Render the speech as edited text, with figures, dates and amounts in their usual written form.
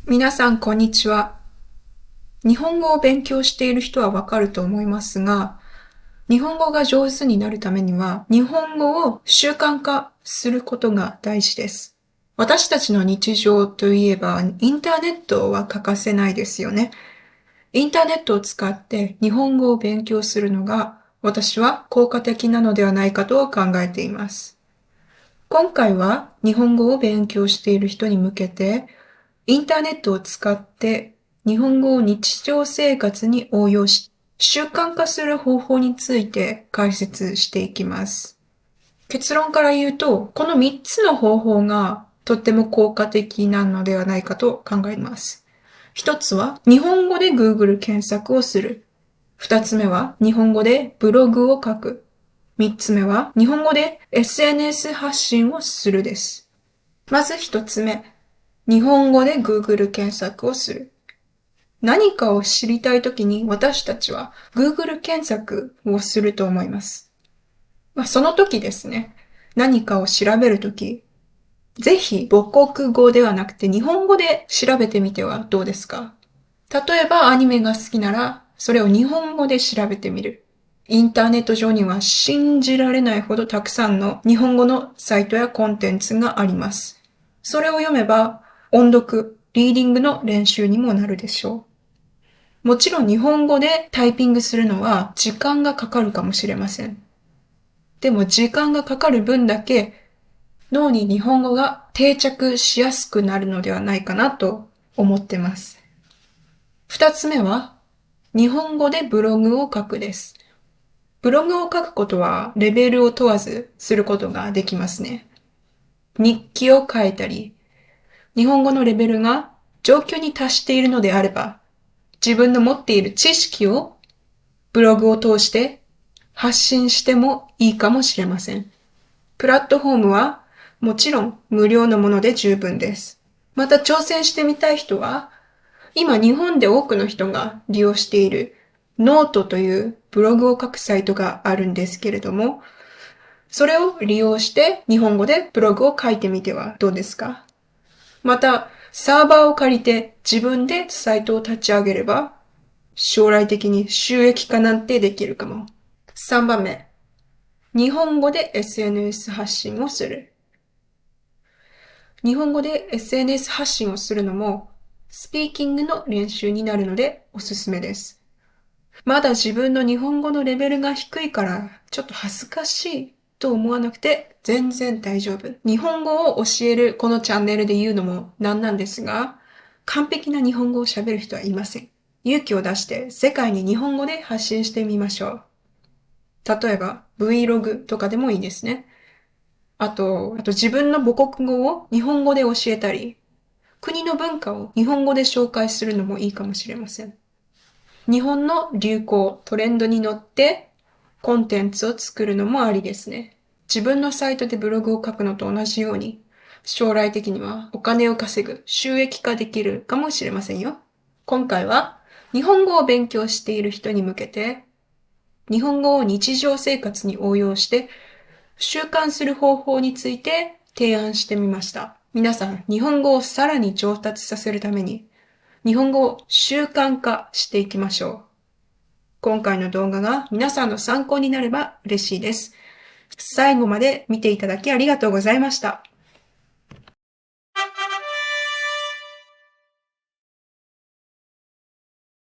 皆さん、こんにちは。日本語を勉強している人はわかると思いますが、日本語が上手になるためには、日本語を習慣化することが大事です。私たちの日常といえば、インターネットは欠かせないですよね。インターネットを使って日本語を勉強するのが、私は効果的なのではないかと考えています。今回は日本語を勉強している人に向けて、インターネットを使って日本語を日常生活に応用し、習慣化する方法について解説していきます。結論から言うと、この3つの方法がとっても効果的なのではないかと考えます。1つは日本語で Google 検索をする。2つ目は日本語でブログを書く。3つ目は日本語で SNS 発信をするです。まず1つ目。日本語で Google 検索をする。何かを知りたいときに私たちは Google 検索をすると思います。その時ですね、何かを調べるとき、ぜひ母国語ではなくて日本語で調べてみてはどうですか？例えばアニメが好きなら、それを日本語で調べてみる。インターネット上には信じられないほどたくさんの日本語のサイトやコンテンツがあります。それを読めば音読、リーディングの練習にもなるでしょう。もちろん日本語でタイピングするのは時間がかかるかもしれません。でも時間がかかる分だけ脳に日本語が定着しやすくなるのではないかなと思ってます。二つ目は日本語でブログを書くです。ブログを書くことはレベルを問わずすることができますね。日記を書いたり、日本語のレベルが状況に達しているのであれば、自分の持っている知識をブログを通して発信してもいいかもしれません。プラットフォームはもちろん無料のもので十分です。また挑戦してみたい人は、今日本で多くの人が利用しているノートというブログを書くサイトがあるんですけれども、それを利用して日本語でブログを書いてみてはどうですか？また、サーバーを借りて自分でサイトを立ち上げれば、将来的に収益化なんてできるかも。3番目。日本語で SNS 発信をする。日本語で SNS 発信をするのも、スピーキングの練習になるのでおすすめです。まだ自分の日本語のレベルが低いからちょっと恥ずかしいと思わなくて全然大丈夫。日本語を教えるこのチャンネルで言うのもなんなんですが、完璧な日本語を喋る人はいません。勇気を出して世界に日本語で発信してみましょう。例えば Vlog とかでもいいですね。あと自分の母国語を日本語で教えたり、国の文化を日本語で紹介するのもいいかもしれません。日本の流行、トレンドに乗ってコンテンツを作るのもありですね。自分のサイトでブログを書くのと同じように、将来的にはお金を稼ぐ、収益化できるかもしれませんよ。今回は日本語を勉強している人に向けて、日本語を日常生活に応用して習慣する方法について提案してみました。皆さん、日本語をさらに上達させるために、日本語を習慣化していきましょう。今回の動画が皆さんの参考になれば嬉しいです。最後まで見ていただきありがとうございました。